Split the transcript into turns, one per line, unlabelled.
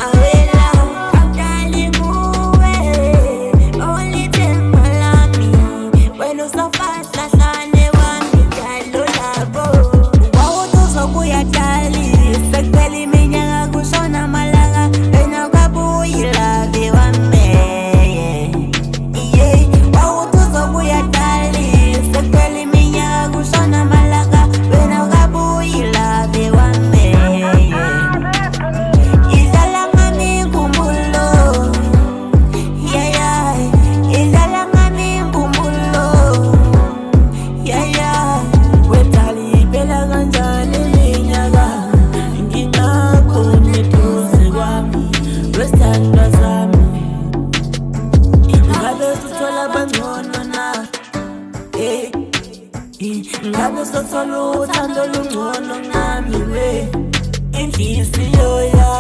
awela awudali muwe only themba lami wena usafahla hlane wami njalo labo wawutuzobuya dali sekuphela iminyaka kushona malanga wena ukabuyi love wami wawutuzobuya dali sekuphela iminyaka kushona malanga wena ukabuyi love wami idlala ngami inkumbulo idlala ngami inkumbulo wedali iphela kanjani iminyaka ngingakho neduze kwami wesithandwa sami ngabe suthola abangcono na ngabe sothola uthando olungcono ngami we inhliziyo yami